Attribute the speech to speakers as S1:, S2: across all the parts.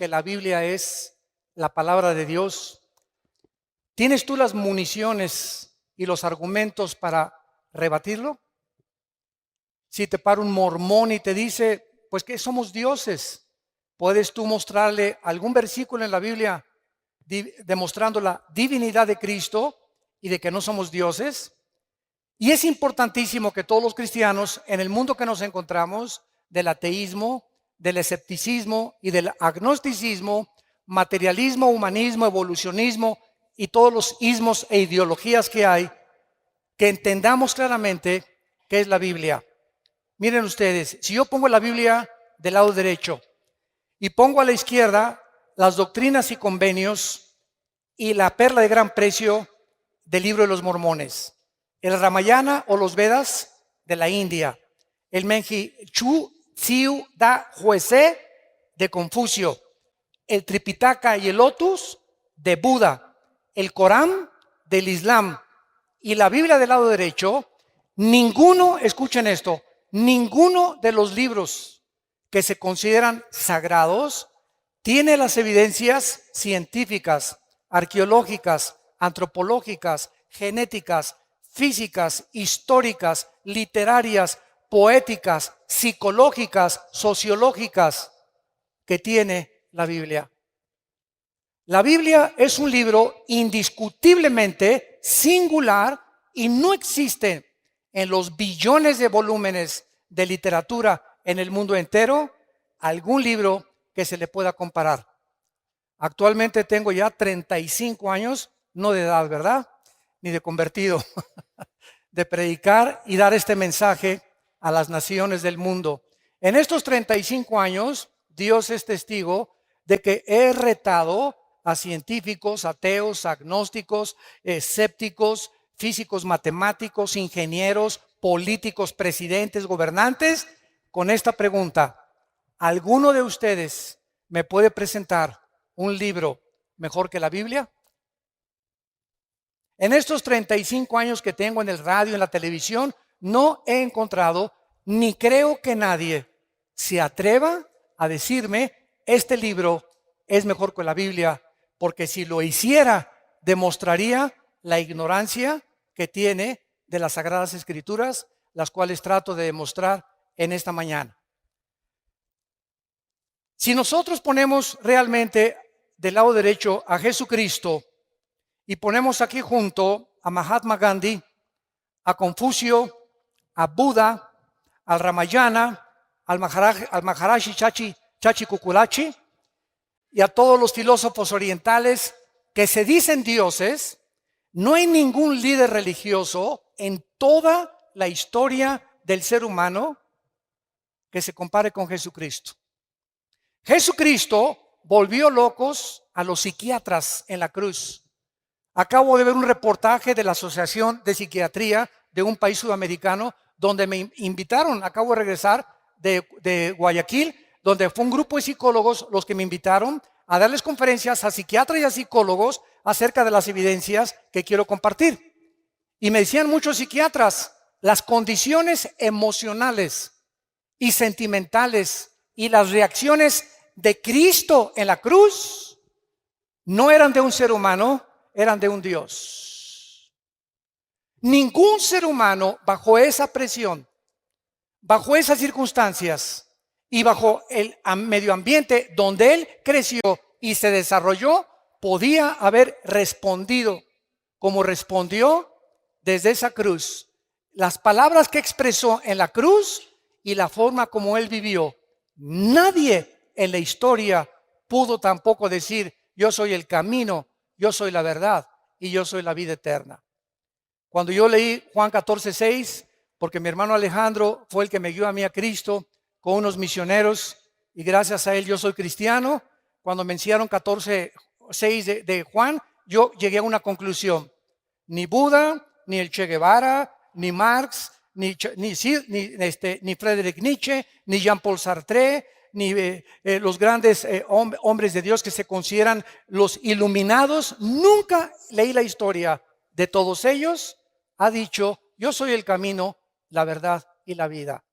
S1: que la Biblia es la palabra de Dios? ¿Tienes tú las municiones y los argumentos para rebatirlo? Si te para un mormón y te dice, pues que somos dioses, ¿puedes tú mostrarle algún versículo en la Biblia demostrando la divinidad de Cristo y de que no somos dioses? Y es importantísimo que todos los cristianos, en el mundo que nos encontramos, del ateísmo, del escepticismo y del agnosticismo, materialismo, humanismo, evolucionismo y todos los ismos e ideologías que hay, que entendamos claramente qué es la Biblia. Miren ustedes, si yo pongo la Biblia del lado derecho y pongo a la izquierda las doctrinas y convenios y la perla de gran precio del libro de los mormones, el Ramayana o los Vedas de la India, el Menji Chu Tsiu Da Huese de Confucio, el Tripitaka y el Lotus de Buda, el Corán del Islam y la Biblia del lado derecho, ninguno, escuchen esto, ninguno de los libros que se consideran sagrados tiene las evidencias científicas, arqueológicas, antropológicas, genéticas, físicas, históricas, literarias, poéticas, psicológicas, sociológicas que tiene la Biblia. La Biblia es un libro indiscutiblemente singular y no existe en los billones de volúmenes de literatura en el mundo entero algún libro que se le pueda comparar. Actualmente tengo ya 35 años, no de edad, ¿verdad? Ni de convertido, de predicar y dar este mensaje a las naciones del mundo. En estos 35 años, Dios es testigo de que he retado a científicos, ateos, agnósticos, escépticos, físicos, matemáticos, ingenieros, políticos, presidentes, gobernantes, con esta pregunta: ¿alguno de ustedes me puede presentar un libro mejor que la Biblia? En estos 35 años que tengo en el radio, en la televisión, no he encontrado, ni creo que nadie se atreva a decirme, este libro es mejor que la Biblia, porque si lo hiciera, demostraría la ignorancia que tiene de las Sagradas Escrituras, las cuales trato de demostrar en esta mañana. Si nosotros ponemos realmente del lado derecho a Jesucristo y ponemos aquí junto a Mahatma Gandhi, a Confucio, a Buda, al Ramayana, al Maharaji Chachi Kukulachi y a todos los filósofos orientales que se dicen dioses, no hay ningún líder religioso en toda la historia del ser humano que se compare con Jesucristo. Jesucristo volvió locos a los psiquiatras en la cruz. Acabo de ver un reportaje de la Asociación de Psiquiatría de un país sudamericano donde me invitaron, acabo de regresar de Guayaquil, donde fue un grupo de psicólogos los que me invitaron a darles conferencias a psiquiatras y a psicólogos acerca de las evidencias que quiero compartir. Y me decían muchos psiquiatras, las condiciones emocionales y sentimentales y las reacciones de Cristo en la cruz no eran de un ser humano, eran de un Dios. Ningún ser humano bajo esa presión, bajo esas circunstancias y bajo el medio ambiente donde él creció y se desarrolló, podía haber respondido como respondió desde esa cruz. Las palabras que expresó en la cruz y la forma como él vivió. Nadie en la historia pudo tampoco decir, yo soy el camino, yo soy la verdad y yo soy la vida eterna. Cuando yo leí Juan 14:6, porque mi hermano Alejandro fue el que me guió a mí a Cristo con unos misioneros y gracias a él yo soy cristiano, cuando me enseñaron 14:6 de Juan, yo llegué a una conclusión. Ni Buda, ni el Che Guevara, ni Marx, ni Friedrich Nietzsche, ni Jean-Paul Sartre, ni los grandes hombres de Dios que se consideran los iluminados, nunca leí la historia de todos ellos, ha dicho, yo soy el camino, la verdad y la vida.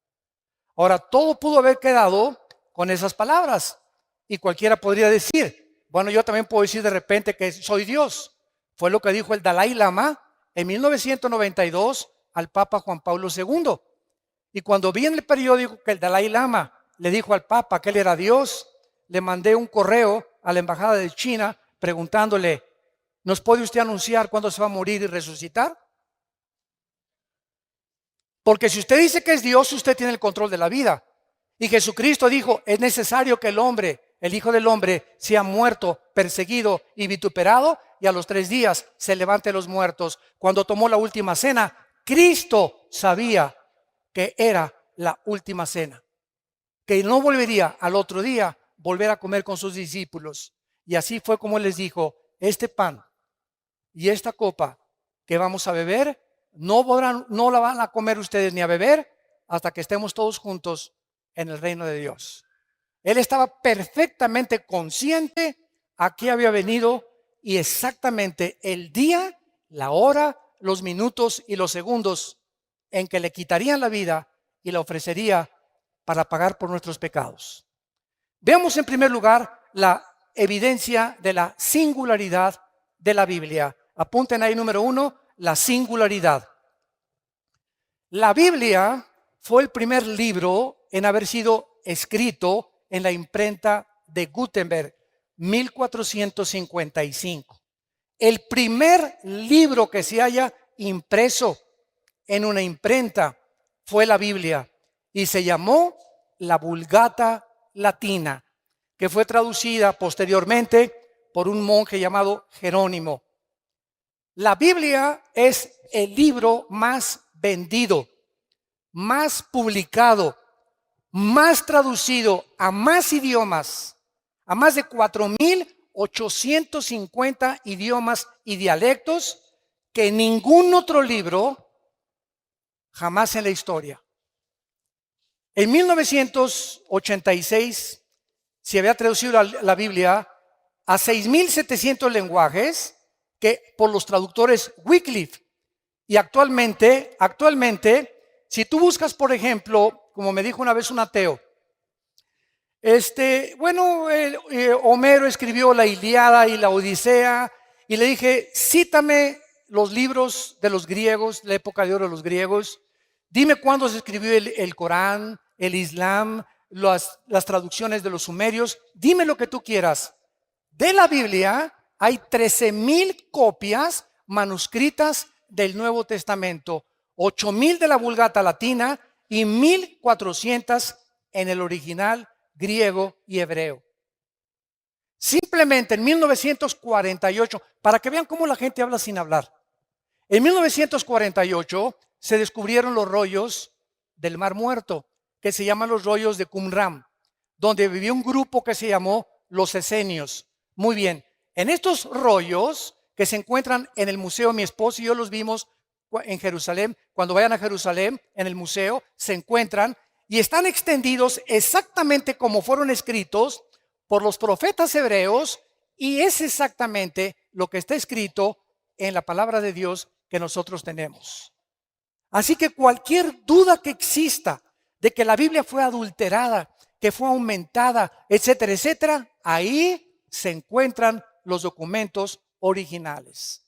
S1: Ahora, todo pudo haber quedado con esas palabras, Y cualquiera podría decir, bueno, yo también puedo decir de repente que soy Dios. Fue lo que dijo el Dalai Lama en 1992 al Papa Juan Pablo II. Y cuando vi en el periódico que el Dalai Lama le dijo al Papa que él era Dios, le mandé un correo a la embajada de China preguntándole, ¿nos puede usted anunciar cuándo se va a morir y resucitar? Porque si usted dice que es Dios, usted tiene el control de la vida. Y Jesucristo dijo, es necesario que el hombre, el Hijo del Hombre, sea muerto, perseguido y vituperado, y a los 3 días se levante los muertos. Cuando tomó la última cena, Cristo sabía que era la última cena, que no volvería al otro día volver a comer con sus discípulos. Y así fue como les dijo, este pan y esta copa que vamos a beber, no la van a comer ustedes ni a beber hasta que estemos todos juntos en el reino de Dios. Él estaba perfectamente consciente a qué había venido y exactamente el día, la hora, los minutos y los segundos en que le quitarían la vida y la ofrecería para pagar por nuestros pecados. Veamos en primer lugar la evidencia de la singularidad de la Biblia. Apunten ahí número 1, la singularidad. La Biblia fue el primer libro en haber sido escrito en la imprenta de Gutenberg, 1455. El primer libro que se haya impreso en una imprenta fue la Biblia y se llamó la Vulgata Latina, que fue traducida posteriormente por un monje llamado Jerónimo. La Biblia es el libro más vendido, más publicado, más traducido a más idiomas, a más de 4,850 idiomas y dialectos que ningún otro libro jamás en la historia. En 1986 se había traducido la Biblia a 6,700 lenguajes que por los traductores Wycliffe. Y actualmente, si tú buscas, por ejemplo, como me dijo una vez un ateo, Homero escribió la Ilíada y la Odisea, y le dije, cítame los libros de los griegos, la época de oro de los griegos, dime cuándo se escribió el Corán, el Islam, las traducciones de los sumerios, dime lo que tú quieras. De la Biblia hay 13,000 copias manuscritas del Nuevo Testamento, 8,000 de la Vulgata Latina y 1,400 en el original griego y hebreo. Simplemente en 1948, para que vean cómo la gente habla sin hablar, en 1948 se descubrieron los rollos del Mar Muerto, que se llaman los rollos de Qumran, donde vivía un grupo que se llamó los esenios. Muy bien, en estos rollos que se encuentran en el museo, mi esposo y yo los vimos en Jerusalén, cuando vayan a Jerusalén, en el museo, se encuentran y están extendidos exactamente como fueron escritos por los profetas hebreos, y es exactamente lo que está escrito en la palabra de Dios que nosotros tenemos. Así que cualquier duda que exista de que la Biblia fue adulterada, que fue aumentada, etcétera, etcétera, ahí se encuentran los documentos originales.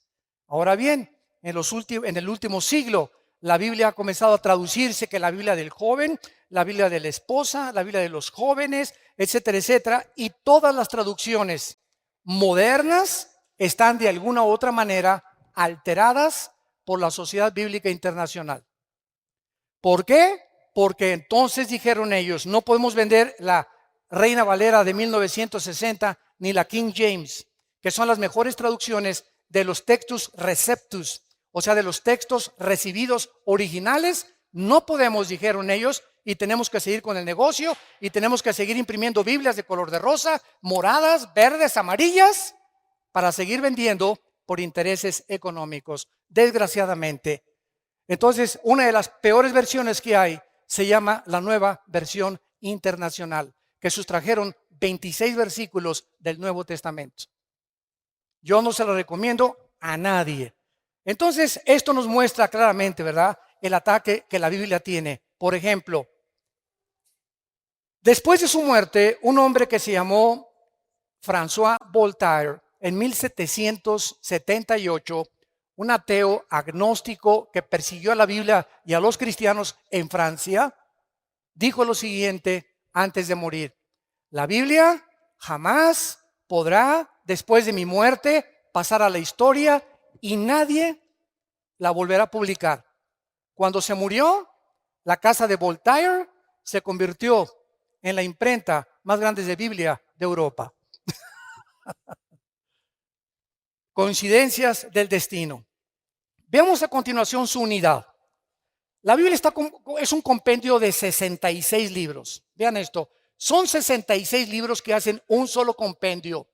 S1: Ahora bien, en el último siglo, la Biblia ha comenzado a traducirse, que la Biblia del joven, la Biblia de la esposa, la Biblia de los jóvenes, etcétera, etcétera, y todas las traducciones modernas están de alguna u otra manera alteradas por la Sociedad Bíblica Internacional. ¿Por qué? Porque entonces dijeron ellos, no podemos vender la Reina Valera de 1960 ni la King James, que son las mejores traducciones de los textus receptus, o sea, de los textos recibidos originales. No podemos, dijeron ellos, y tenemos que seguir con el negocio, y tenemos que seguir imprimiendo Biblias de color de rosa, moradas, verdes, amarillas, para seguir vendiendo por intereses económicos, desgraciadamente. Entonces, una de las peores versiones que hay se llama la Nueva Versión Internacional, que sustrajeron 26 versículos del Nuevo Testamento. Yo no se lo recomiendo a nadie. Entonces, esto nos muestra claramente, ¿verdad?, el ataque que la Biblia tiene. Por ejemplo, después de su muerte, un hombre que se llamó François Voltaire, en 1778, un ateo agnóstico que persiguió a la Biblia y a los cristianos en Francia, dijo lo siguiente antes de morir: la Biblia jamás podrá, después de mi muerte, pasar a la historia y nadie la volverá a publicar. Cuando se murió, la casa de Voltaire se convirtió en la imprenta más grande de Biblia de Europa. Coincidencias del destino. Veamos a continuación su unidad. La Biblia es un compendio de 66 libros. Vean esto, son 66 libros que hacen un solo compendio.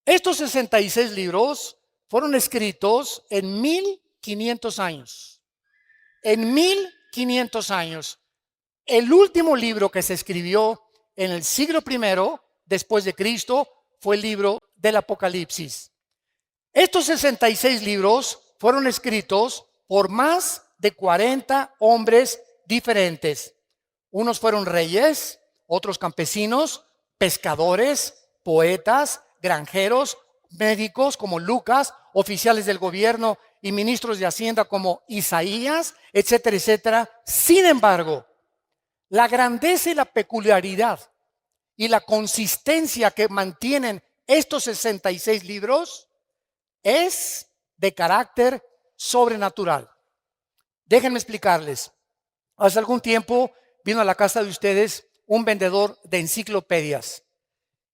S1: Estos 66 libros fueron escritos en 1500 años. En 1500 años. El último libro que se escribió en el siglo I después de Cristo fue el libro del Apocalipsis. Estos 66 libros fueron escritos por más de 40 hombres diferentes. Unos fueron reyes, otros campesinos, pescadores, poetas, granjeros, médicos como Lucas, oficiales del gobierno y ministros de Hacienda como Isaías, etcétera, etcétera. Sin embargo, la grandeza y la peculiaridad y la consistencia que mantienen estos 66 libros es de carácter sobrenatural. Déjenme explicarles. Hace algún tiempo vino a la casa de ustedes un vendedor de enciclopedias.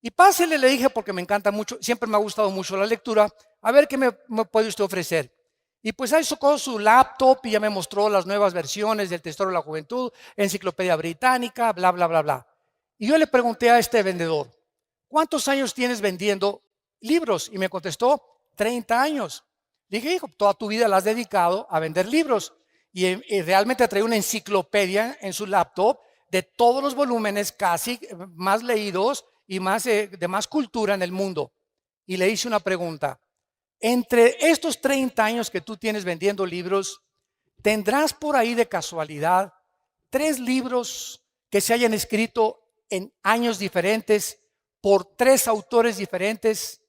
S1: Y pásele, le dije, porque me encanta mucho, siempre me ha gustado mucho la lectura, a ver qué me puede usted ofrecer. Y pues ahí sacó su laptop y ya me mostró las nuevas versiones del Tesoro de la Juventud, Enciclopedia Británica, bla, bla, bla, bla. Y yo le pregunté a este vendedor, ¿cuántos años tienes vendiendo libros? Y me contestó, 30 años. Le dije, hijo, toda tu vida la has dedicado a vender libros. Y realmente trae una enciclopedia en su laptop de todos los volúmenes casi más leídos y de más cultura en el mundo. Y le hice una pregunta. Entre estos 30 años que tú tienes vendiendo libros, ¿tendrás por ahí de casualidad 3 libros que se hayan escrito en años diferentes por 3 autores diferentes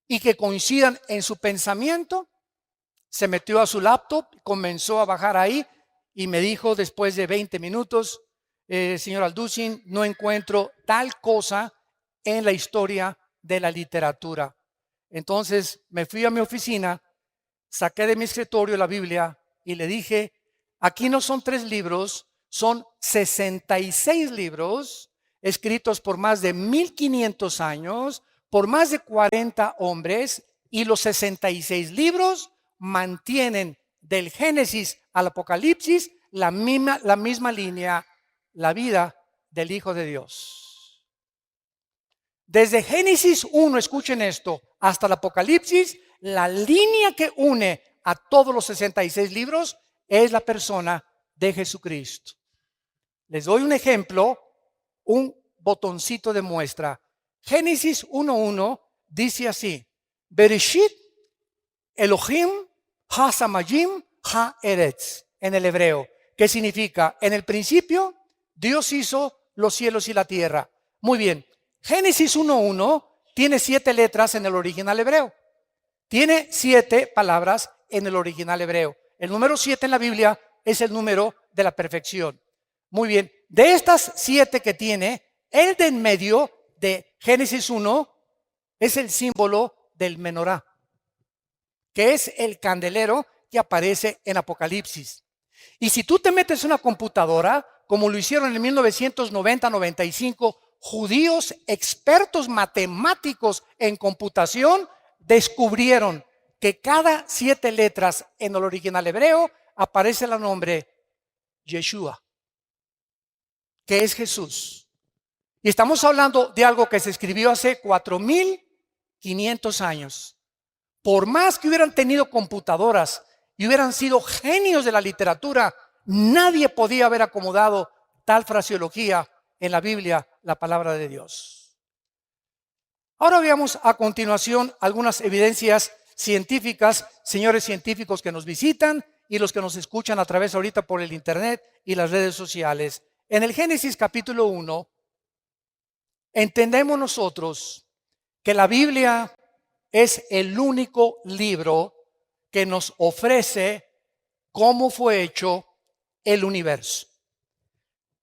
S1: y que coincidan en su pensamiento? Se metió a su laptop, comenzó a bajar ahí y me dijo después de 20 minutos, señor Alducin, no encuentro tal cosa en la historia de la literatura. Entonces me fui a mi oficina, saqué de mi escritorio la Biblia y le dije, aquí no son 3 libros, son 66 libros escritos por más de 1500 años, por más de 40 hombres, y los 66 libros mantienen del Génesis al Apocalipsis la misma línea, la vida del Hijo de Dios. Desde Génesis 1, escuchen esto, hasta el Apocalipsis, la línea que une a todos los 66 libros es la persona de Jesucristo. Les doy un ejemplo, un botoncito de muestra. Génesis 1:1 dice así: Bereshit Elohim ha-samayim ha-eretz, en el hebreo, que significa, en el principio Dios hizo los cielos y la tierra. Muy bien, Génesis 1:1 tiene 7 letras en el original hebreo. Tiene 7 palabras en el original hebreo. El número 7 en la Biblia es el número de la perfección. Muy bien, de estas 7 que tiene, el de en medio de Génesis 1 es el símbolo del menorá, que es el candelero que aparece en Apocalipsis. Y si tú te metes en una computadora, como lo hicieron en 1990-95, judíos expertos matemáticos en computación descubrieron que cada 7 letras en el original hebreo aparece el nombre Yeshua, que es Jesús. Y estamos hablando de algo que se escribió hace 4500 años. Por más que hubieran tenido computadoras y hubieran sido genios de la literatura, nadie podía haber acomodado tal fraseología en la Biblia, la palabra de Dios. Ahora veamos a continuación algunas evidencias científicas, señores científicos que nos visitan y los que nos escuchan a través ahorita por el internet y las redes sociales. En el Génesis capítulo 1, entendemos nosotros que la Biblia es el único libro que nos ofrece cómo fue hecho el universo.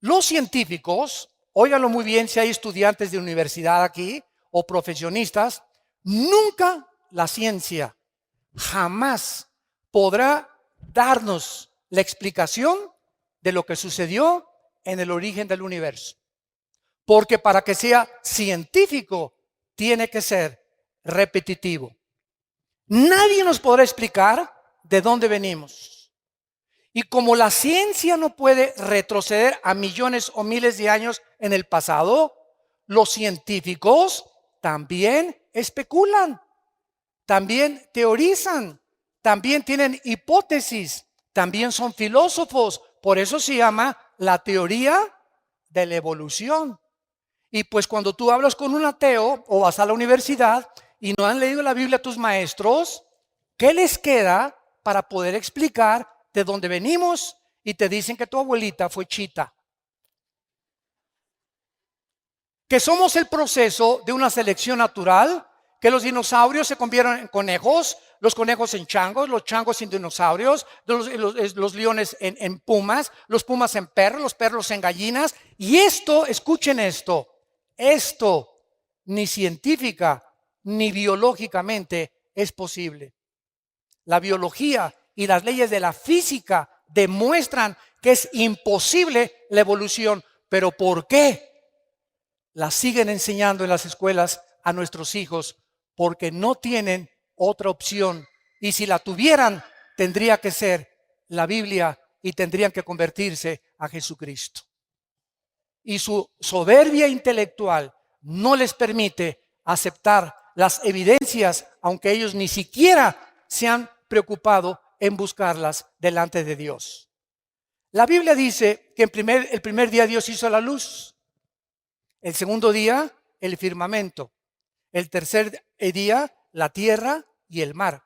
S1: Los científicos, óiganlo muy bien si hay estudiantes de universidad aquí o profesionistas, nunca la ciencia jamás podrá darnos la explicación de lo que sucedió en el origen del universo. Porque para que sea científico tiene que ser repetitivo. Nadie nos podrá explicar de dónde venimos. Y como la ciencia no puede retroceder a millones o miles de años en el pasado, los científicos también especulan, también teorizan, también tienen hipótesis, también son filósofos. Por eso se llama la teoría de la evolución. Y pues cuando tú hablas con un ateo o vas a la universidad y no han leído la Biblia a tus maestros, ¿qué les queda para poder explicar de dónde venimos? Y te dicen que tu abuelita fue chita. Que somos el proceso de una selección natural, que los dinosaurios se convierten en conejos, los conejos en changos, los changos en dinosaurios, los leones en pumas, los pumas en perros, los perros en gallinas. Y esto, escuchen esto ni científica ni biológicamente es posible. La biología y las leyes de la física demuestran que es imposible la evolución. ¿Pero por qué? La siguen enseñando en las escuelas a nuestros hijos porque no tienen otra opción. Y si la tuvieran, tendría que ser la Biblia y tendrían que convertirse a Jesucristo. Y su soberbia intelectual no les permite aceptar las evidencias, aunque ellos ni siquiera se han preocupado en buscarlas delante de Dios. La Biblia dice que el primer día Dios hizo la luz, el segundo día el firmamento, el tercer día la tierra y el mar,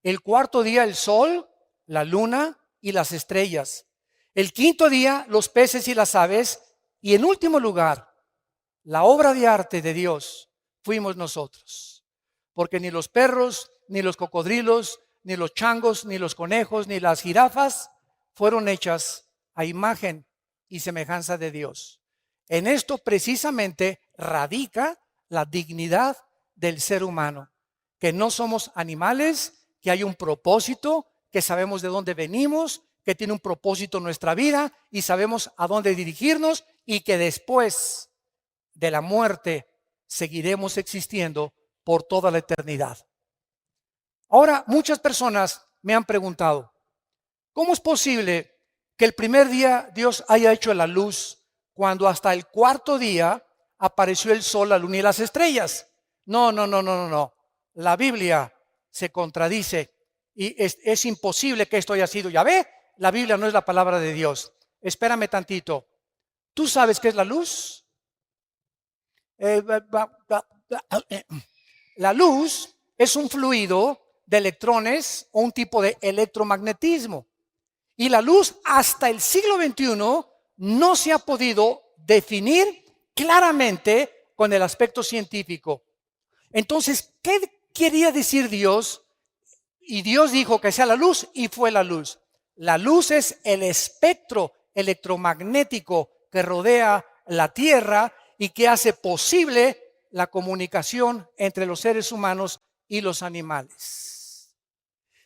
S1: el cuarto día el sol, la luna y las estrellas, el quinto día los peces y las aves, y en último lugar, la obra de arte de Dios fuimos nosotros. Porque ni los perros, ni los cocodrilos, ni los changos, ni los conejos, ni las jirafas fueron hechas a imagen y semejanza de Dios. En esto precisamente radica la dignidad del ser humano. Que no somos animales, que hay un propósito, que sabemos de dónde venimos, que tiene un propósito en nuestra vida y sabemos a dónde dirigirnos, y que después de la muerte seguiremos existiendo por toda la eternidad. Ahora, muchas personas me han preguntado, ¿cómo es posible que el primer día Dios haya hecho la luz cuando hasta el cuarto día apareció el sol, la luna y las estrellas? No. La Biblia se contradice y es imposible que esto haya sido. Ya ve, la Biblia no es la palabra de Dios. Espérame tantito. ¿Tú sabes qué es la luz? La luz es un fluido de electrones o un tipo de electromagnetismo. Y la luz hasta el siglo XXI no se ha podido definir claramente con el aspecto científico. Entonces, ¿qué quería decir Dios? Y Dios dijo que sea la luz y fue la luz. La luz es el espectro electromagnético que rodea la Tierra y que hace posible la comunicación entre los seres humanos y los animales.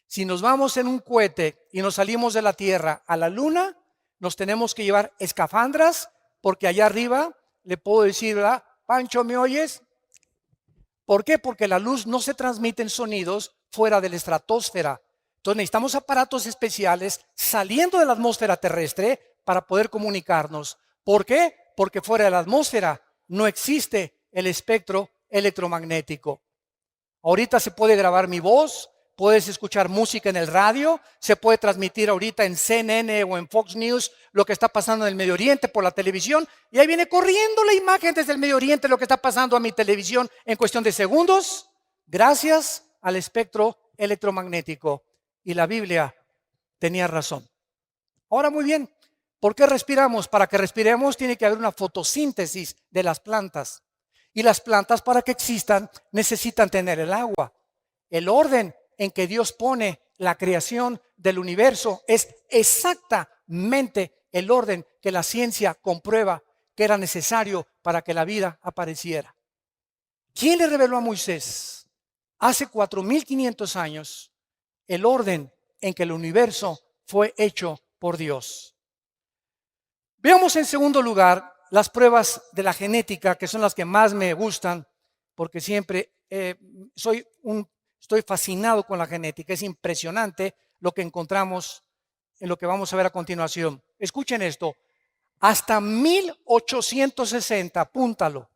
S1: Si nos vamos en un cohete y nos salimos de la Tierra a la Luna, nos tenemos que llevar escafandras, porque allá arriba le puedo decir, ¿verdad? Pancho, ¿me oyes? ¿Por qué? Porque la luz no se transmite en sonidos fuera de la estratosfera. Entonces necesitamos aparatos especiales saliendo de la atmósfera terrestre para poder comunicarnos. ¿Por qué? Porque fuera de la atmósfera no existe el espectro electromagnético. Ahorita se puede grabar mi voz, puedes escuchar música en el radio, se puede transmitir ahorita en CNN o en Fox News lo que está pasando en el Medio Oriente por la televisión, y ahí viene corriendo la imagen desde el Medio Oriente, lo que está pasando a mi televisión en cuestión de segundos, gracias al espectro electromagnético. Y la Biblia tenía razón. Ahora, muy bien, ¿por qué respiramos? Para que respiremos tiene que haber una fotosíntesis de las plantas. Y las plantas, para que existan, necesitan tener el agua. El orden en que Dios pone la creación del universo es exactamente el orden que la ciencia comprueba que era necesario para que la vida apareciera. ¿Quién le reveló a Moisés hace 4500 años el orden en que el universo fue hecho por Dios? Veamos en segundo lugar las pruebas de la genética, que son las que más me gustan, porque siempre estoy fascinado con la genética. Es impresionante lo que encontramos en lo que vamos a ver a continuación. Escuchen esto, hasta 1860, apúntalo.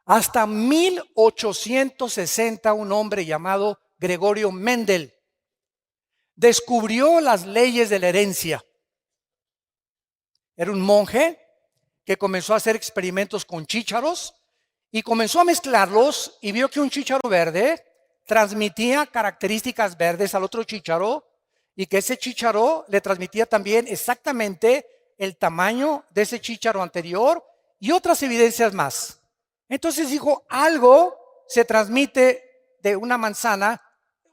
S1: Hasta 1860 un hombre llamado Gregorio Mendel descubrió las leyes de la herencia. Era un monje que comenzó a hacer experimentos con chícharos y comenzó a mezclarlos y vio que un chícharo verde transmitía características verdes al otro chícharo y que ese chícharo le transmitía también exactamente el tamaño de ese chícharo anterior y otras evidencias más. Entonces dijo, algo se transmite de una manzana,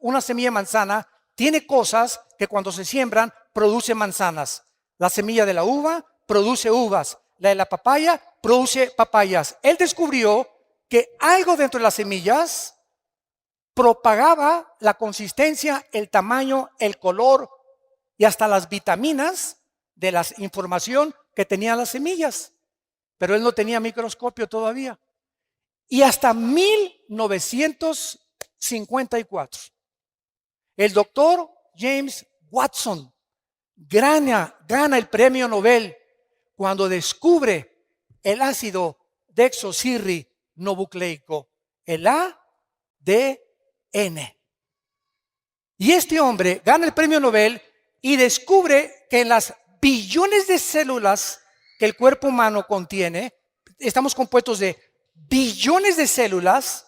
S1: una semilla de manzana, tiene cosas que cuando se siembran produce manzanas. La semilla de la uva produce uvas, la de la papaya produce papayas. Él descubrió que algo dentro de las semillas propagaba la consistencia, el tamaño, el color y hasta las vitaminas de la información que tenían las semillas. Pero él no tenía microscopio todavía. Y hasta 1954, el doctor James Watson gana el premio Nobel cuando descubre el ácido desoxirribonucleico, el ADN. Y este hombre gana el premio Nobel y descubre que en las billones de células que el cuerpo humano contiene, estamos compuestos de billones de células.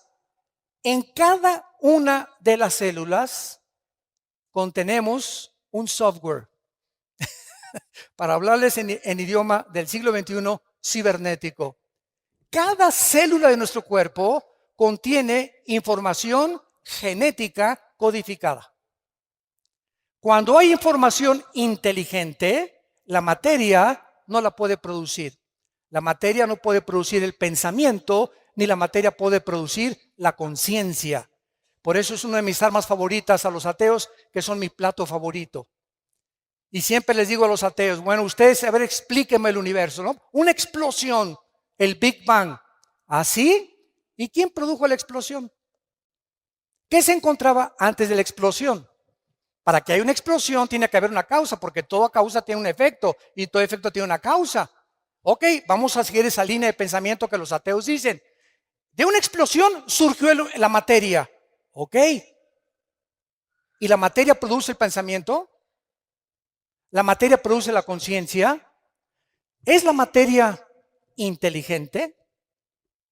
S1: En cada una de las células contenemos un software. Para hablarles en idioma del siglo XXI, cibernético. Cada célula de nuestro cuerpo contiene información genética codificada. Cuando hay información inteligente, la materia no la puede producir. La materia no puede producir el pensamiento, ni la materia puede producir la conciencia. Por eso es una de mis armas favoritas a los ateos, que son mi plato favorito. Y siempre les digo a los ateos, bueno, ustedes, a ver, explíquenme el universo, ¿no? Una explosión, el Big Bang. ¿Así? ¿Y quién produjo la explosión? ¿Qué se encontraba antes de la explosión? Para que haya una explosión tiene que haber una causa, porque toda causa tiene un efecto y todo efecto tiene una causa. Ok, vamos a seguir esa línea de pensamiento que los ateos dicen. De una explosión surgió la materia. Ok. ¿Y la materia produce el pensamiento? ¿La materia produce la conciencia? ¿Es la materia inteligente?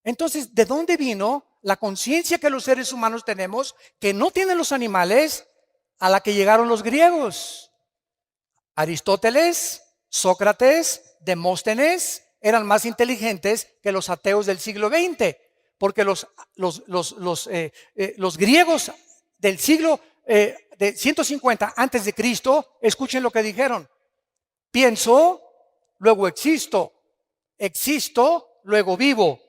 S1: Entonces, ¿de dónde vino la conciencia que los seres humanos tenemos, que no tienen los animales, a la que llegaron los griegos? Aristóteles, Sócrates, Demóstenes eran más inteligentes que los ateos del siglo XX, porque los griegos del siglo de 150 antes de Cristo, escuchen lo que dijeron: pienso, luego existo, existo, luego vivo.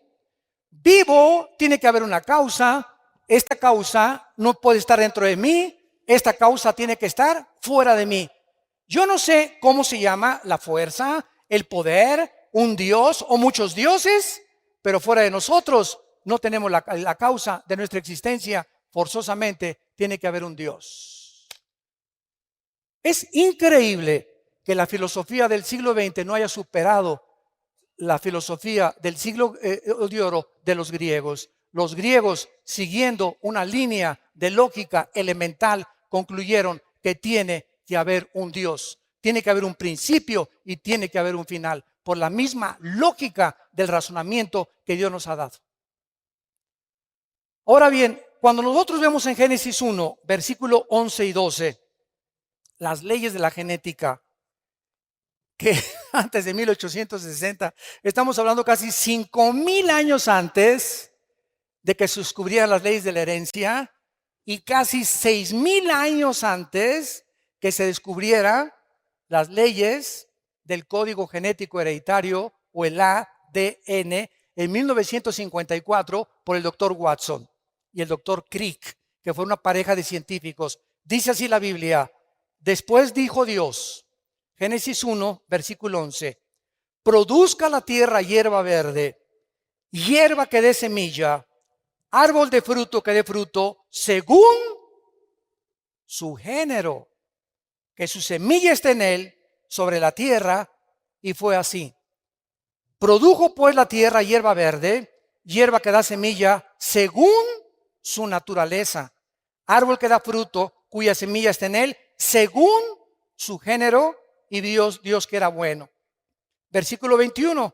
S1: Vivo, tiene que haber una causa, esta causa no puede estar dentro de mí, esta causa tiene que estar fuera de mí. Yo no sé cómo se llama la fuerza, el poder, un dios o muchos dioses, pero fuera de nosotros no tenemos la causa de nuestra existencia. Forzosamente tiene que haber un Dios. Es increíble que la filosofía del siglo XX no haya superado la filosofía del siglo de oro de los griegos. Los griegos, siguiendo una línea de lógica elemental, concluyeron que tiene que haber un Dios, tiene que haber un principio y tiene que haber un final, por la misma lógica del razonamiento que Dios nos ha dado. Ahora bien, cuando nosotros vemos en Génesis 1, versículo 11 y 12, las leyes de la genética, que antes de 1860, estamos hablando casi 5,000 años antes de que se descubrieran las leyes de la herencia y casi 6,000 años antes que se descubrieran las leyes del código genético hereditario o el ADN en 1954 por el doctor Watson y el doctor Crick, que fue una pareja de científicos. Dice así la Biblia: después dijo Dios, Génesis 1, versículo 11, produzca la tierra hierba verde, hierba que dé semilla, árbol de fruto que dé fruto, según su género, que su semilla esté en él, sobre la tierra, y fue así. Produjo pues la tierra hierba verde, hierba que da semilla, según su naturaleza, árbol que da fruto, cuya semilla está en él, según su género, y Dios que era bueno. Versículo 21,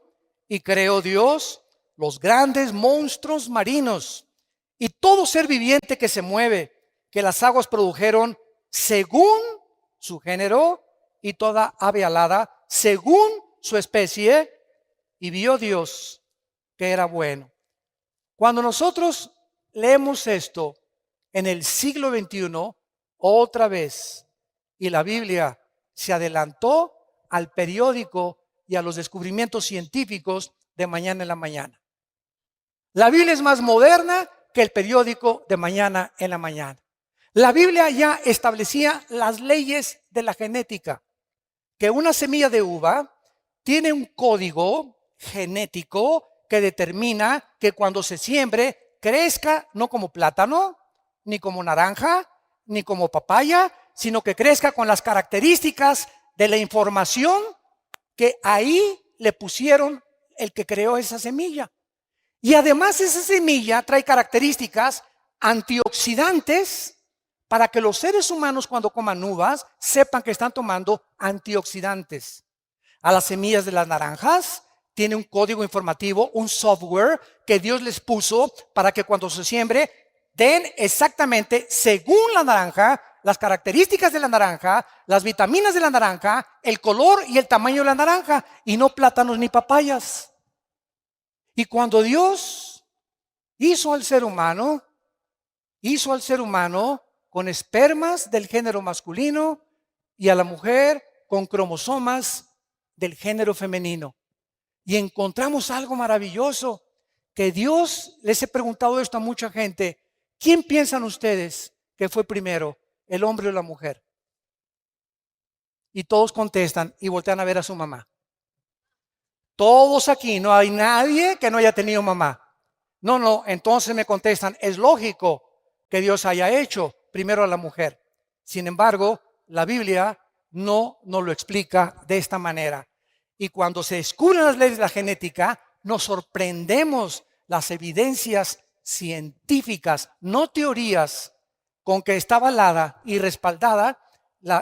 S1: y creó Dios los grandes monstruos marinos y todo ser viviente que se mueve, que las aguas produjeron según su género, y toda ave alada según su especie, y vio Dios que era bueno. Cuando nosotros leemos esto en el siglo XXI, otra vez, y la Biblia se adelantó al periódico y a los descubrimientos científicos de mañana en la mañana. La Biblia es más moderna que el periódico de mañana en la mañana. La Biblia ya establecía las leyes de la genética, que una semilla de uva tiene un código genético que determina que cuando se siembre crezca no como plátano, ni como naranja, ni como papaya, sino que crezca con las características de la información que ahí le pusieron el que creó esa semilla. Y además esa semilla trae características antioxidantes para que los seres humanos cuando coman uvas sepan que están tomando antioxidantes. A las semillas de las naranjas tiene un código informativo, un software que Dios les puso para que cuando se siembre den exactamente según la naranja, las características de la naranja, las vitaminas de la naranja, el color y el tamaño de la naranja, y no plátanos ni papayas. Y cuando Dios hizo al ser humano con espermas del género masculino y a la mujer con cromosomas del género femenino. Y encontramos algo maravilloso, que Dios, les he preguntado esto a mucha gente, ¿quién piensan ustedes que fue primero, el hombre o la mujer? Y todos contestan y voltean a ver a su mamá. Todos aquí, no hay nadie que no haya tenido mamá. No, entonces me contestan, es lógico que Dios haya hecho primero a la mujer. Sin embargo, la Biblia no nos lo explica de esta manera. Y cuando se descubren las leyes de la genética, nos sorprendemos las evidencias científicas, no teorías, con que está avalada y respaldada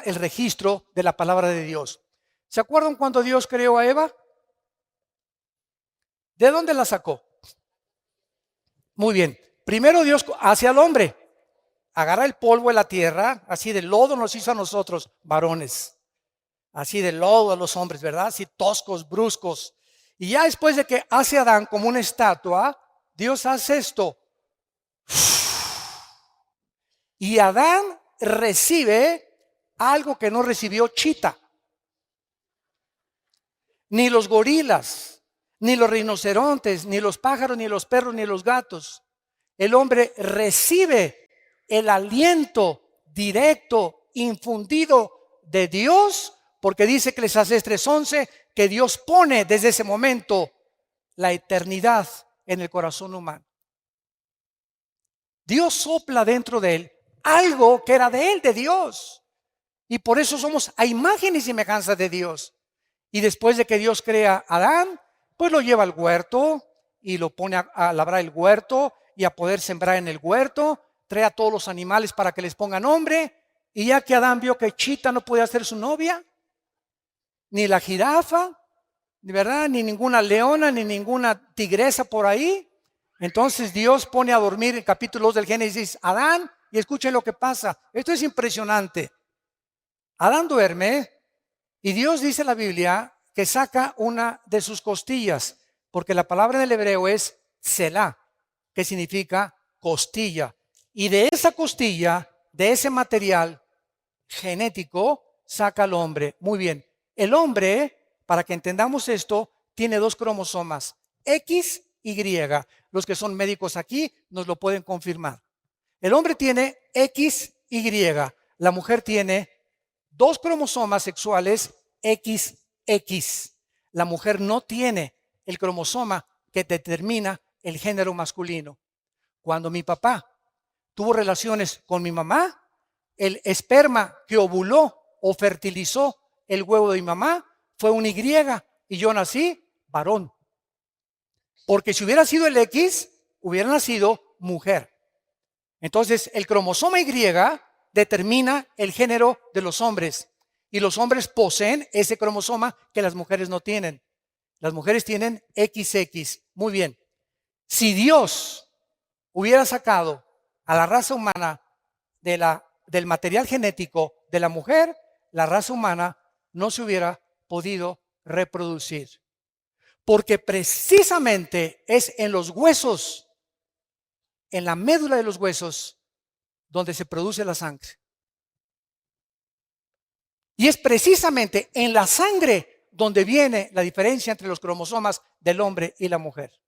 S1: el registro de la palabra de Dios. ¿Se acuerdan cuando Dios creó a Eva? ¿De dónde la sacó? Muy bien. Primero Dios hace al hombre. Agarra el polvo de la tierra, así de lodo nos hizo a nosotros, varones. Así de lodo a los hombres, ¿verdad? Así toscos, bruscos. Y ya después de que hace a Adán como una estatua, Dios hace esto. Y Adán recibe algo que no recibió Chita, ni los gorilas, ni los rinocerontes, ni los pájaros, ni los perros, ni los gatos. El hombre recibe el aliento directo, infundido de Dios, porque dice Eclesiastés 3:11 que Dios pone desde ese momento la eternidad en el corazón humano. Dios sopla dentro de él algo que era de él, de Dios. Y por eso somos a imagen y semejanza de Dios. Y después de que Dios crea a Adán, pues lo lleva al huerto y lo pone a labrar el huerto y a poder sembrar en el huerto. Trae a todos los animales para que les pongan nombre. Y ya que Adán vio que Chita no podía ser su novia, ni la jirafa, ¿verdad? Ni ninguna leona, ni ninguna tigresa por ahí. Entonces Dios pone a dormir en capítulo 2 del Génesis a Adán, y escuchen lo que pasa. Esto es impresionante. Adán duerme y Dios, dice la Biblia, que saca una de sus costillas, porque la palabra en el hebreo es selah, que significa costilla. Y de esa costilla, de ese material genético, saca al hombre. Muy bien. El hombre, para que entendamos esto, tiene dos cromosomas, X y Y. Los que son médicos aquí nos lo pueden confirmar. El hombre tiene X, Y. La mujer tiene dos cromosomas sexuales XX. La mujer no tiene el cromosoma que determina el género masculino. Cuando mi papá tuvo relaciones con mi mamá, el esperma que ovuló o fertilizó el huevo de mi mamá fue un Y y yo nací varón. Porque si hubiera sido el X, hubiera nacido mujer. Entonces, el cromosoma Y determina el género de los hombres. Y los hombres poseen ese cromosoma que las mujeres no tienen. Las mujeres tienen XX. Muy bien. Si Dios hubiera sacado a la raza humana del material genético de la mujer, la raza humana no se hubiera podido reproducir. Porque precisamente es en los huesos, en la médula de los huesos, donde se produce la sangre. Y es precisamente en la sangre donde viene la diferencia entre los cromosomas del hombre y la mujer.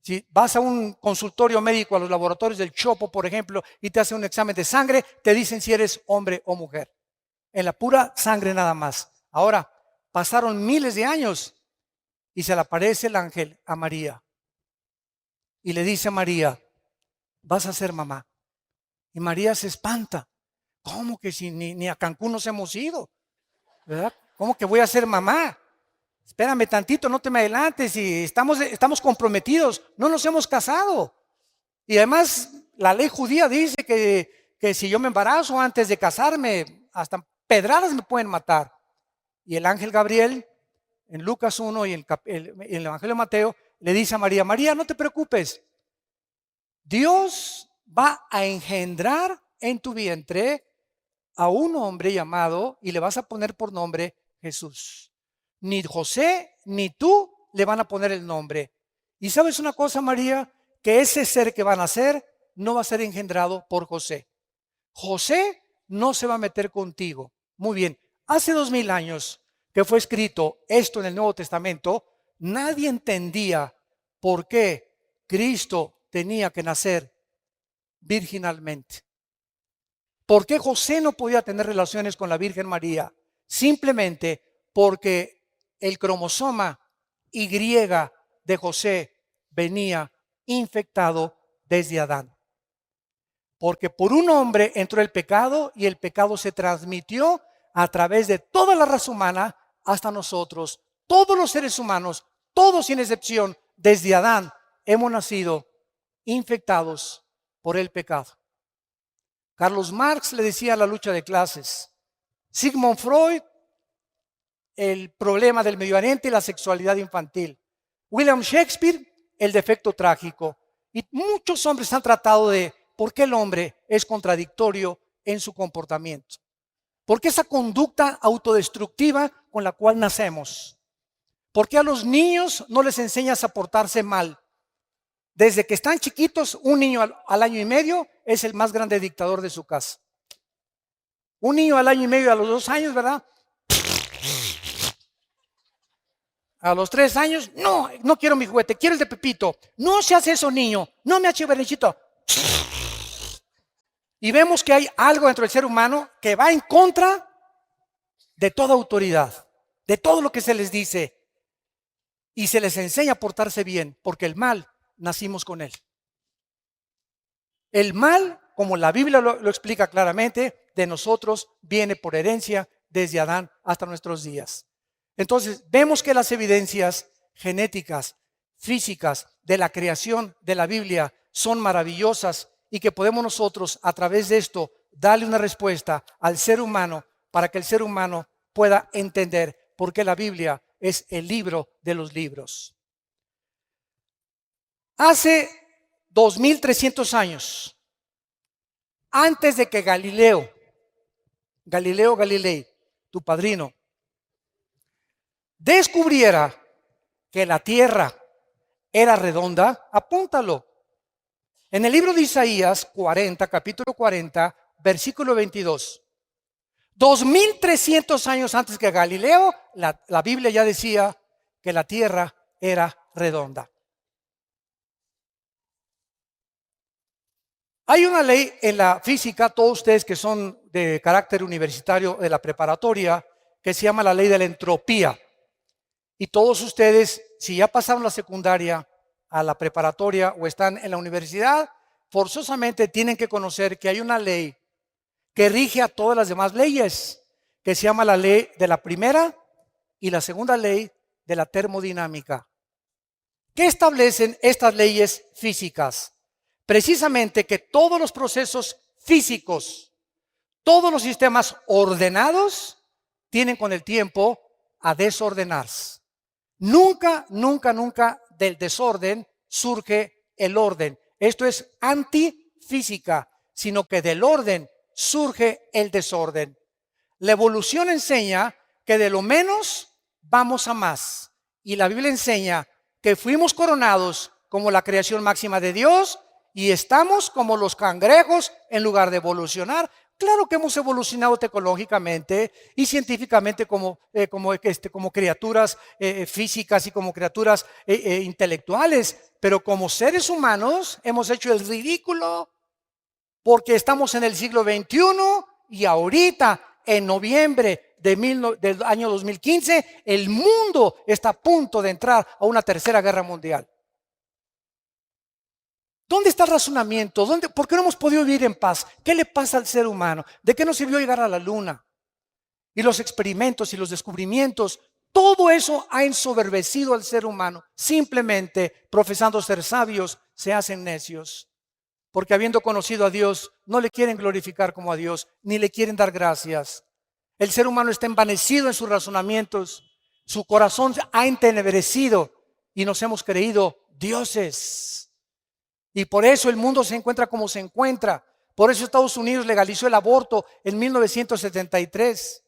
S1: Si vas a un consultorio médico, a los laboratorios del Chopo, por ejemplo, y te hacen un examen de sangre, te dicen si eres hombre o mujer. En la pura sangre nada más. Ahora, pasaron miles de años y se le aparece el ángel a María. Y le dice a María, vas a ser mamá. Y María se espanta. ¿Cómo que si ni a Cancún nos hemos ido? ¿Verdad? ¿Cómo que voy a ser mamá? Espérame tantito, no te me adelantes, y estamos comprometidos, no nos hemos casado. Y además la ley judía dice que si yo me embarazo antes de casarme, hasta pedradas me pueden matar. Y el ángel Gabriel, en Lucas 1 y en el Evangelio de Mateo, le dice a María, María, no te preocupes, Dios va a engendrar en tu vientre a un hombre llamado, y le vas a poner por nombre Jesús. Ni José ni tú le van a poner el nombre. Y sabes una cosa, María, que ese ser que van a nacer no va a ser engendrado por José. José no se va a meter contigo. Muy bien, hace 2000 años que fue escrito esto en el Nuevo Testamento, nadie entendía por qué Cristo tenía que nacer virginalmente. ¿Por qué José no podía tener relaciones con la Virgen María? Simplemente porque el cromosoma Y de José venía infectado desde Adán. Porque por un hombre entró el pecado y el pecado se transmitió a través de toda la raza humana hasta nosotros. Todos los seres humanos, todos sin excepción, desde Adán, hemos nacido infectados por el pecado. Carlos Marx le decía la lucha de clases. Sigmund Freud, el problema del Medio Oriente y la sexualidad infantil. William Shakespeare, el defecto trágico. Y muchos hombres han tratado de por qué el hombre es contradictorio en su comportamiento. ¿Por qué esa conducta autodestructiva con la cual nacemos? ¿Por qué a los niños no les enseñas a portarse mal? Desde que están chiquitos, un niño al año y medio es el más grande dictador de su casa. Un niño al año y medio, a los 2 años, ¿verdad? A los 3 años, no quiero mi juguete, quiero el de Pepito. No se hace eso, niño, no me hace berrinchito. Y vemos que hay algo dentro del ser humano que va en contra de toda autoridad, de todo lo que se les dice. Y se les enseña a portarse bien, porque el mal nacimos con él. El mal, como la Biblia lo explica claramente, de nosotros viene por herencia desde Adán hasta nuestros días. Entonces, vemos que las evidencias genéticas, físicas de la creación de la Biblia son maravillosas y que podemos nosotros, a través de esto, darle una respuesta al ser humano para que el ser humano pueda entender por qué la Biblia es el libro de los libros. Hace 2300 años, antes de que Galileo Galilei, tu padrino, descubriera que la tierra era redonda, apúntalo. En el libro de Isaías 40, capítulo 40, versículo 22. 2300 años antes que Galileo, la Biblia ya decía que la tierra era redonda. Hay una ley en la física, todos ustedes que son de carácter universitario de la preparatoria, que se llama la ley de la entropía. Y todos ustedes, si ya pasaron la secundaria a la preparatoria o están en la universidad, forzosamente tienen que conocer que hay una ley que rige a todas las demás leyes, que se llama la ley de la primera y la segunda ley de la termodinámica. ¿Qué establecen estas leyes físicas? Precisamente que todos los procesos físicos, todos los sistemas ordenados, tienen con el tiempo a desordenarse. Nunca, nunca, nunca del desorden surge el orden. Esto es antifísica, sino que del orden surge el desorden. La evolución enseña que de lo menos vamos a más. Y la Biblia enseña que fuimos coronados como la creación máxima de Dios y estamos como los cangrejos en lugar de evolucionar. Claro que hemos evolucionado tecnológicamente y científicamente como criaturas físicas y como criaturas intelectuales, pero como seres humanos hemos hecho el ridículo porque estamos en el siglo XXI y ahorita en noviembre del año 2015 el mundo está a punto de entrar a una tercera guerra mundial. ¿Dónde está el razonamiento? ¿Por qué no hemos podido vivir en paz? ¿Qué le pasa al ser humano? ¿De qué nos sirvió llegar a la luna? Y los experimentos y los descubrimientos, todo eso ha ensoberbecido al ser humano. Simplemente, profesando ser sabios, se hacen necios. Porque habiendo conocido a Dios, no le quieren glorificar como a Dios, ni le quieren dar gracias. El ser humano está envanecido en sus razonamientos. Su corazón ha entenebrecido y nos hemos creído dioses. Y por eso el mundo se encuentra como se encuentra. Por eso Estados Unidos legalizó el aborto en 1973.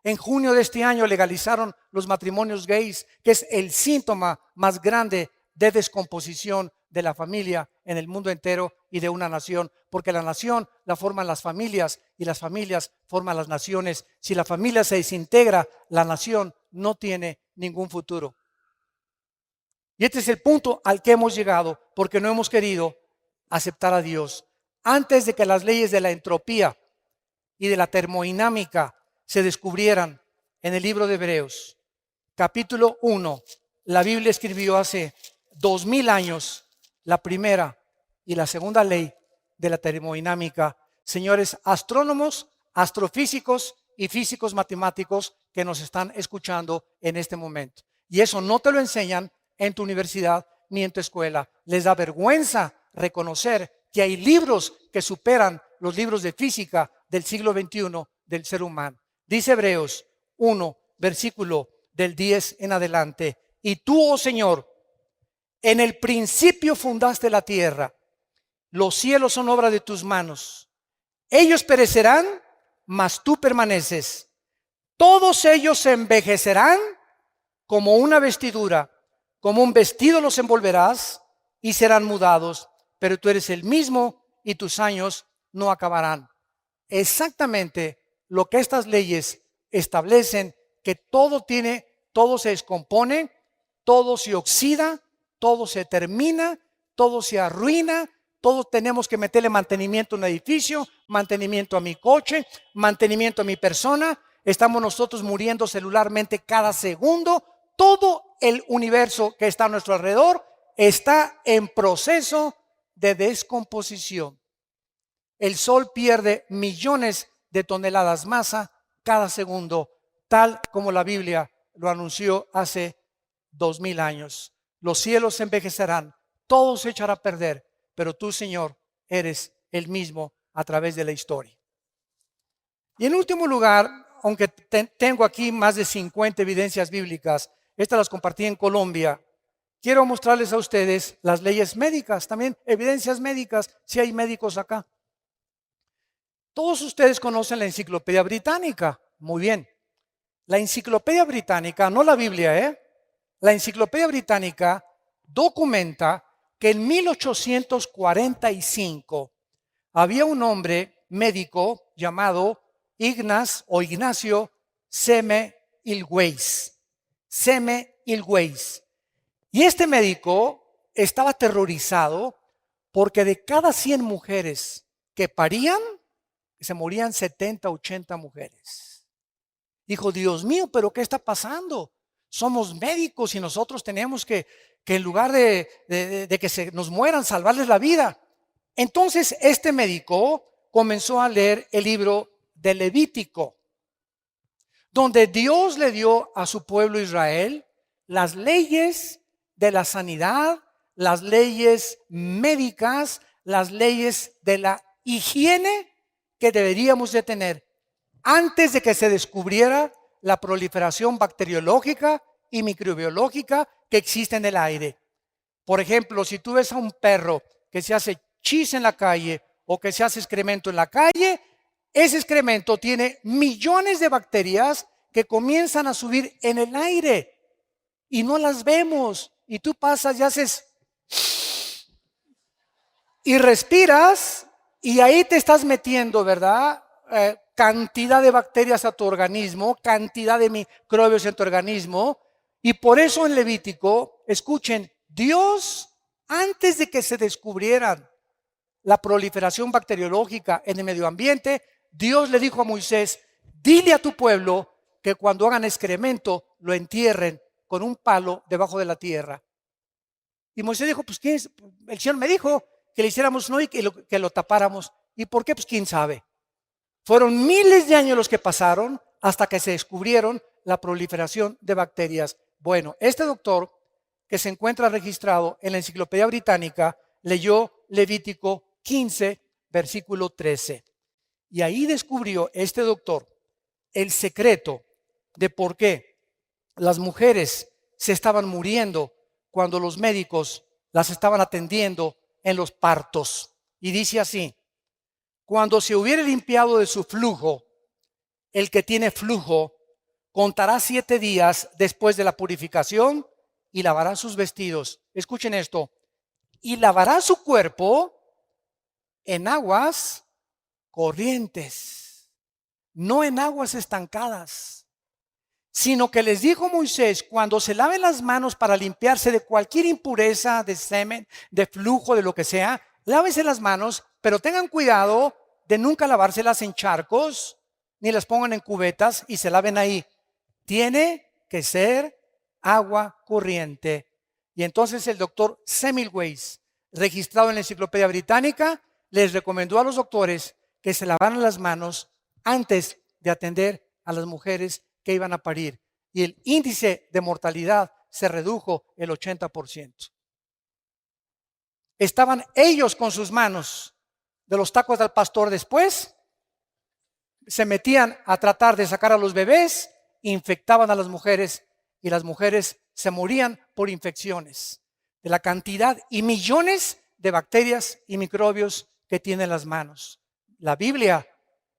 S1: En junio de este año legalizaron los matrimonios gays, que es el síntoma más grande de descomposición de la familia en el mundo entero y de una nación. Porque la nación la forman las familias y las familias forman las naciones. Si la familia se desintegra, la nación no tiene ningún futuro. Y este es el punto al que hemos llegado porque no hemos querido aceptar a Dios. Antes de que las leyes de la entropía y de la termodinámica se descubrieran en el libro de Hebreos, capítulo 1, la Biblia escribió hace 2000 años la primera y la segunda ley de la termodinámica. Señores astrónomos, astrofísicos y físicos matemáticos que nos están escuchando en este momento. Y eso no te lo enseñan en tu universidad ni en tu escuela. Les da vergüenza reconocer que hay libros que superan los libros de física del siglo XXI del ser humano. Dice Hebreos 1, versículo del 10 en adelante. Y tú, oh Señor, en el principio fundaste la tierra. Los cielos son obra de tus manos. Ellos perecerán, mas tú permaneces. Todos ellos se envejecerán como una vestidura. Como un vestido los envolverás y serán mudados, pero tú eres el mismo y tus años no acabarán. Exactamente lo que estas leyes establecen, que todo se descompone, todo se oxida, todo se termina, todo se arruina, todos tenemos que meterle mantenimiento a un edificio, mantenimiento a mi coche, mantenimiento a mi persona. Estamos nosotros muriendo celularmente cada segundo. Todo el universo que está a nuestro alrededor está en proceso de descomposición. El Sol pierde millones de toneladas masa cada segundo, tal como la Biblia lo anunció hace 2000 años. Los cielos se envejecerán, todo se echará a perder, pero tú, Señor, eres el mismo a través de la historia. Y en último lugar, aunque tengo aquí más de 50 evidencias bíblicas, estas las compartí en Colombia. Quiero mostrarles a ustedes las leyes médicas, también evidencias médicas, si hay médicos acá. Todos ustedes conocen la Enciclopedia Británica, muy bien. La Enciclopedia Británica, no la Biblia, la Enciclopedia Británica documenta que en 1845 había un hombre médico llamado Ignacio Semmelweis. Y este médico estaba aterrorizado porque de cada 100 mujeres que parían, se morían 70, 80 mujeres. Dijo, Dios mío, ¿pero qué está pasando? Somos médicos y nosotros tenemos que en lugar de que se nos mueran, salvarles la vida. Entonces este médico comenzó a leer el libro de Levítico, donde Dios le dio a su pueblo Israel las leyes de la sanidad, las leyes médicas, las leyes de la higiene que deberíamos de tener antes de que se descubriera la proliferación bacteriológica y microbiológica que existe en el aire. Por ejemplo, si tú ves a un perro que se hace chis en la calle o que se hace excremento en la calle, ese excremento tiene millones de bacterias que comienzan a subir en el aire y no las vemos. Y tú pasas y haces y respiras y ahí te estás metiendo, ¿verdad? Cantidad de bacterias a tu organismo, cantidad de microbios en tu organismo. Y por eso en Levítico, escuchen, Dios, antes de que se descubrieran la proliferación bacteriológica en el medio ambiente, Dios le dijo a Moisés, dile a tu pueblo que cuando hagan excremento lo entierren con un palo debajo de la tierra. Y Moisés dijo, pues ¿quién es? El Señor me dijo que le hiciéramos no y que lo tapáramos. ¿Y por qué? Pues quién sabe. Fueron miles de años los que pasaron hasta que se descubrieron la proliferación de bacterias. Bueno, este doctor que se encuentra registrado en la Enciclopedia Británica leyó Levítico 15, versículo 13. Y ahí descubrió este doctor el secreto de por qué las mujeres se estaban muriendo cuando los médicos las estaban atendiendo en los partos. Y dice así, cuando se hubiere limpiado de su flujo, el que tiene flujo contará 7 días después de la purificación y lavará sus vestidos. Escuchen esto. Y lavará su cuerpo en aguas corrientes, no en aguas estancadas, sino que les dijo Moisés, cuando se laven las manos para limpiarse de cualquier impureza, de semen, de flujo, de lo que sea, lávense las manos, pero tengan cuidado de nunca lavárselas en charcos, ni las pongan en cubetas y se laven ahí. Tiene que ser agua corriente. Y entonces el doctor Semmelweis, registrado en la Enciclopedia Británica, les recomendó a los doctores que se lavaran las manos antes de atender a las mujeres que iban a parir. Y el índice de mortalidad se redujo el 80%. Estaban ellos con sus manos de los tacos del pastor después, se metían a tratar de sacar a los bebés, infectaban a las mujeres y las mujeres se morían por infecciones de la cantidad y millones de bacterias y microbios que tienen las manos. La Biblia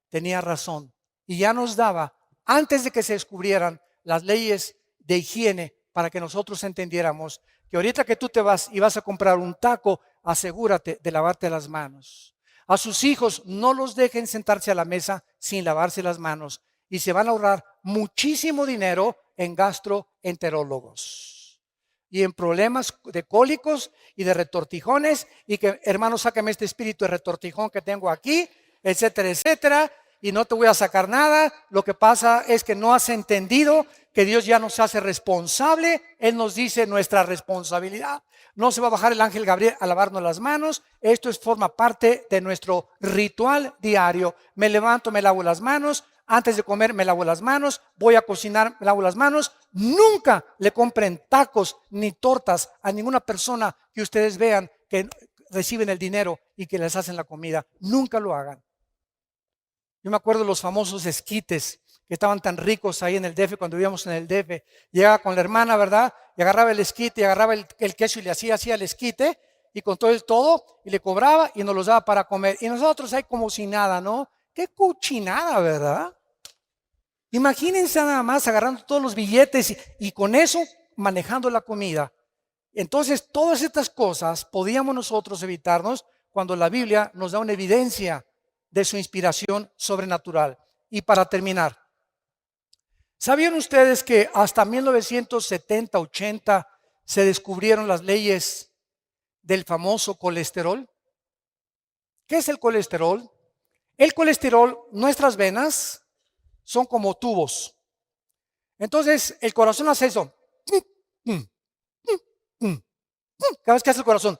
S1: tenía razón y ya nos daba, antes de que se descubrieran las leyes de higiene, para que nosotros entendiéramos que ahorita que tú te vas y vas a comprar un taco, asegúrate de lavarte las manos. A sus hijos no los dejen sentarse a la mesa sin lavarse las manos y se van a ahorrar muchísimo dinero en gastroenterólogos y en problemas de cólicos y de retortijones y que hermano sácame este espíritu de retortijón que tengo aquí, etcétera, etcétera, y no te voy a sacar nada. Lo que pasa es que no has entendido que Dios ya nos hace responsable. Él nos dice nuestra responsabilidad. No se va a bajar el ángel Gabriel a lavarnos las manos. Esto forma parte de nuestro ritual diario. Me levanto, me lavo las manos. Antes de comer me lavo las manos. Voy a cocinar, me lavo las manos. Nunca le compren tacos ni tortas a ninguna persona que ustedes vean que reciben el dinero y que les hacen la comida. Nunca lo hagan. Yo me acuerdo de los famosos esquites que estaban tan ricos ahí en el DF cuando vivíamos en el DF. Llegaba con la hermana, ¿verdad? Y agarraba el esquite, y agarraba el queso y le hacía así al esquite y con todo el todo y le cobraba y nos los daba para comer. Y nosotros ahí como si nada, ¿no? Qué cochinada, ¿verdad? Imagínense nada más agarrando todos los billetes y con eso manejando la comida. Entonces, todas estas cosas podíamos nosotros evitarnos cuando la Biblia nos da una evidencia de su inspiración sobrenatural. Y para terminar, ¿sabían ustedes que hasta 1970-80 se descubrieron las leyes del famoso colesterol? ¿Qué es el colesterol? El colesterol, nuestras venas son como tubos. Entonces, el corazón hace eso. Cada vez que hace el corazón,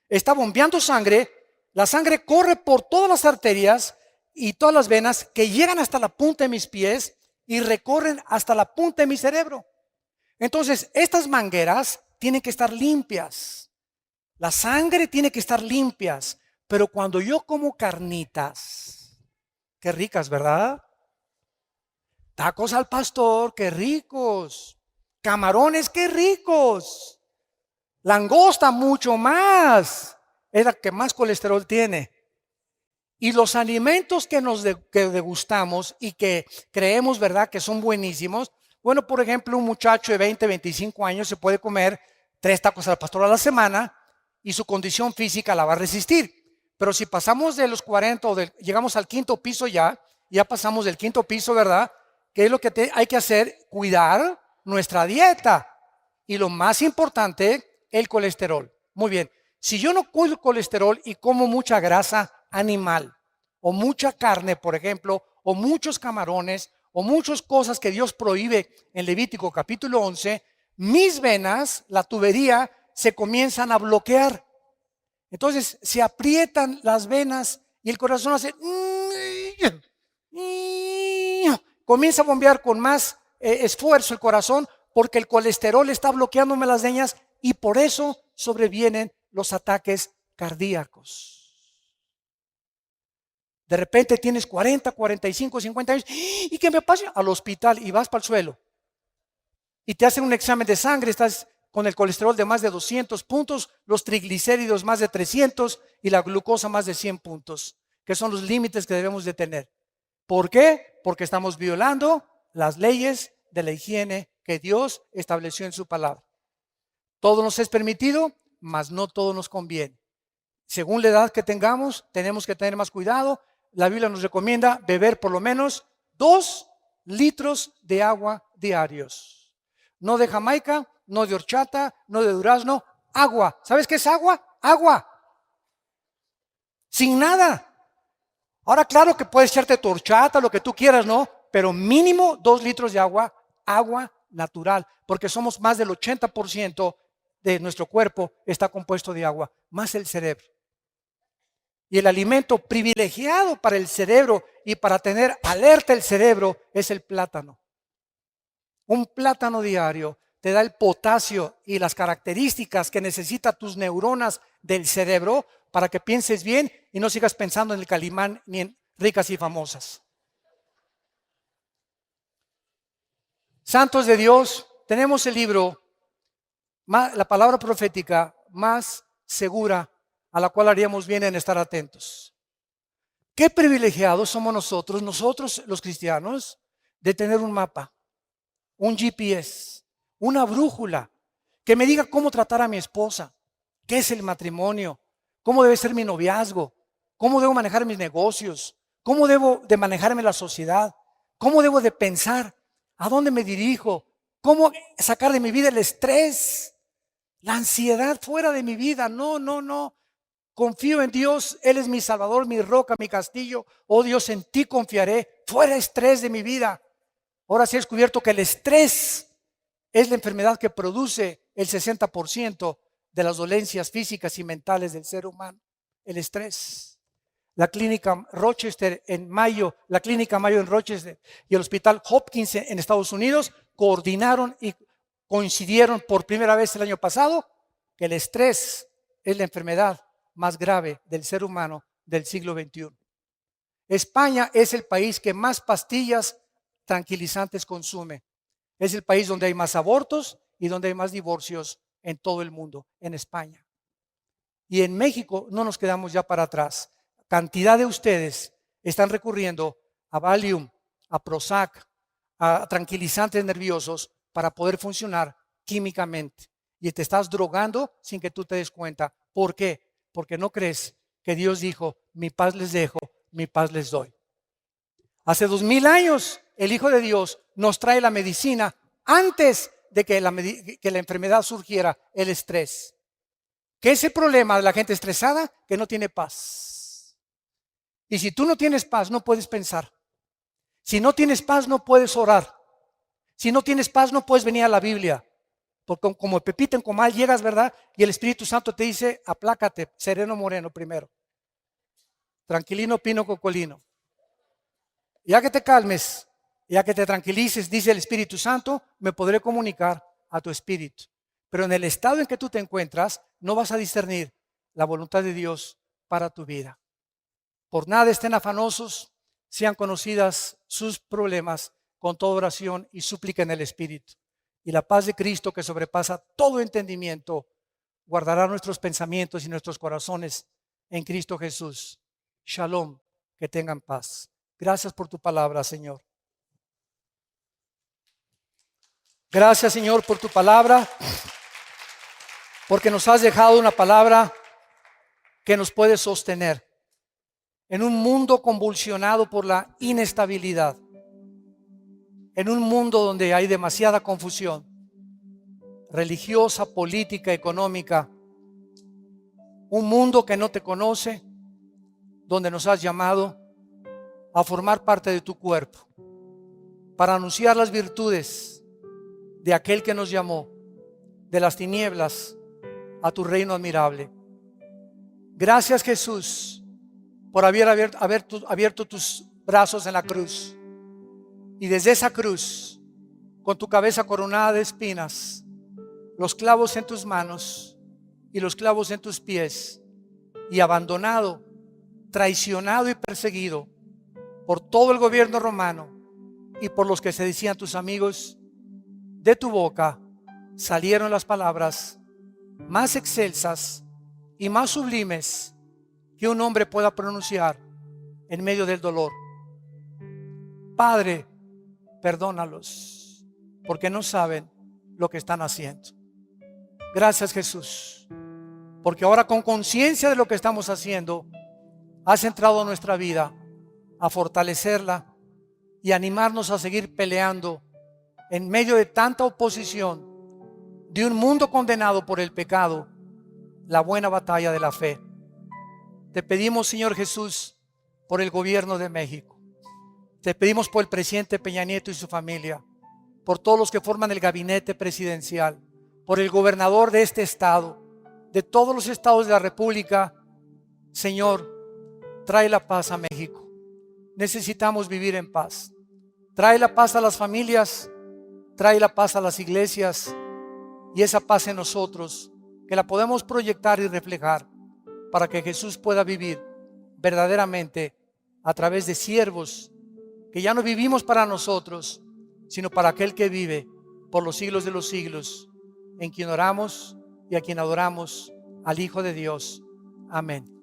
S1: está bombeando sangre. La sangre corre por todas las arterias y todas las venas que llegan hasta la punta de mis pies y recorren hasta la punta de mi cerebro. Entonces, estas mangueras tienen que estar limpias. La sangre tiene que estar limpias. Pero cuando yo como carnitas, qué ricas, ¿verdad? Tacos al pastor, qué ricos. Camarones, qué ricos. Langosta, mucho más. Es la que más colesterol tiene. Y los alimentos que que degustamos y que creemos, ¿verdad?, que son buenísimos. Bueno, por ejemplo, un muchacho de 20, 25 años se puede comer 3 tacos al pastor a la semana y su condición física la va a resistir. Pero si pasamos de los 40 o llegamos al 5.º piso ya pasamos del 5.º piso, ¿verdad? ¿Qué es lo que hay que hacer? Cuidar nuestra dieta. Y lo más importante, el colesterol. Muy bien, si yo no cuido el colesterol y como mucha grasa animal, o mucha carne, por ejemplo, o muchos camarones, o muchas cosas que Dios prohíbe en Levítico capítulo 11, mis venas, la tubería, se comienzan a bloquear. Entonces se aprietan las venas y el corazón hace, comienza a bombear con más esfuerzo el corazón porque el colesterol está bloqueándome las venas y por eso sobrevienen los ataques cardíacos. De repente tienes 40, 45, 50 años y ¿qué me pasa? Al hospital y vas para el suelo y te hacen un examen de sangre, estás con el colesterol de más de 200 puntos, los triglicéridos más de 300 y la glucosa más de 100 puntos, que son los límites que debemos de tener. ¿Por qué? Porque estamos violando las leyes de la higiene que Dios estableció en su palabra. Todo nos es permitido, mas no todo nos conviene. Según la edad que tengamos, tenemos que tener más cuidado. La Biblia nos recomienda beber por lo menos 2 litros de agua diarios. No de Jamaica, no de horchata, no de durazno, agua. ¿Sabes qué es agua? Agua. Sin nada. Ahora, claro que puedes echarte tu horchata, lo que tú quieras, ¿no? Pero mínimo 2 litros de agua, agua natural, porque somos más del 80% de nuestro cuerpo está compuesto de agua, más el cerebro. Y el alimento privilegiado para el cerebro y para tener alerta el cerebro es el plátano. Un plátano diario te da el potasio y las características que necesitan tus neuronas del cerebro para que pienses bien y no sigas pensando en el Calimán ni en ricas y famosas. Santos de Dios, tenemos el libro, la palabra profética más segura a la cual haríamos bien en estar atentos. Qué privilegiados somos nosotros los cristianos, de tener un mapa, un GPS, una brújula que me diga cómo tratar a mi esposa, qué es el matrimonio, cómo debe ser mi noviazgo, cómo debo manejar mis negocios, cómo debo de manejarme la sociedad, cómo debo de pensar, a dónde me dirijo, cómo sacar de mi vida el estrés, la ansiedad fuera de mi vida. No. Confío en Dios, Él es mi Salvador, mi roca, mi castillo. Oh Dios, en ti confiaré, fuera estrés de mi vida. Ahora sí he descubierto que el estrés es la enfermedad que produce el 60% de las dolencias físicas y mentales del ser humano. El estrés. La clínica Rochester en Mayo, la clínica Mayo en Rochester y el hospital Hopkins en Estados Unidos coordinaron y coincidieron por primera vez el año pasado que el estrés es la enfermedad más grave del ser humano del siglo XXI. España es el país que más pastillas tranquilizantes consume. Es el país donde hay más abortos y donde hay más divorcios en todo el mundo, en España. Y en México no nos quedamos ya para atrás. Cantidad de ustedes están recurriendo a Valium, a Prozac, a tranquilizantes nerviosos para poder funcionar químicamente. Y te estás drogando sin que tú te des cuenta. ¿Por qué? Porque no crees que Dios dijo, mi paz les dejo, mi paz les doy. Hace 2000 años el Hijo de Dios nos trae la medicina antes de que la enfermedad surgiera, el estrés. ¿Qué es el problema de la gente estresada? Que no tiene paz. Y si tú no tienes paz, no puedes pensar. Si no tienes paz, no puedes orar. Si no tienes paz, no puedes venir a la Biblia. Porque como Pepita en Comal llegas, ¿verdad? Y el Espíritu Santo te dice, aplácate, sereno moreno primero. Tranquilino pino cocolino. Ya que te calmes, ya que te tranquilices, dice el Espíritu Santo, me podré comunicar a tu espíritu. Pero en el estado en que tú te encuentras, no vas a discernir la voluntad de Dios para tu vida. Por nada estén afanosos, sean conocidas sus problemas con toda oración y súplica en el Espíritu. Y la paz de Cristo, que sobrepasa todo entendimiento, guardará nuestros pensamientos y nuestros corazones en Cristo Jesús. Shalom, que tengan paz. Gracias por tu palabra, Señor. Gracias, Señor, por tu palabra, porque nos has dejado una palabra que nos puede sostener en un mundo convulsionado por la inestabilidad, en un mundo donde hay demasiada confusión religiosa, política, económica, un mundo que no te conoce, donde nos has llamado a formar parte de tu cuerpo para anunciar las virtudes de aquel que nos llamó de las tinieblas a tu reino admirable. Gracias, Jesús, por haber abierto tus brazos en la cruz, y desde esa cruz, con tu cabeza coronada de espinas, los clavos en tus manos y los clavos en tus pies, y abandonado, traicionado y perseguido por todo el gobierno romano y por los que se decían tus amigos, de tu boca salieron las palabras más excelsas y más sublimes que un hombre pueda pronunciar en medio del dolor. Padre, perdónalos, porque no saben lo que están haciendo. Gracias, Jesús, porque ahora, con conciencia de lo que estamos haciendo, has entrado a nuestra vida a fortalecerla y animarnos a seguir peleando en medio de tanta oposición de un mundo condenado por el pecado, la buena batalla de la fe. Te pedimos, Señor Jesús, por el gobierno de México. Te pedimos por el presidente Peña Nieto y su familia, por todos los que forman el gabinete presidencial, por el gobernador de este estado, de todos los estados de la República. Señor, trae la paz a México. Necesitamos vivir en paz. Trae la paz a las familias, trae la paz a las iglesias, y esa paz en nosotros, que la podemos proyectar y reflejar para que Jesús pueda vivir verdaderamente a través de siervos que ya no vivimos para nosotros, sino para aquel que vive por los siglos de los siglos, en quien oramos y a quien adoramos, al Hijo de Dios. Amén.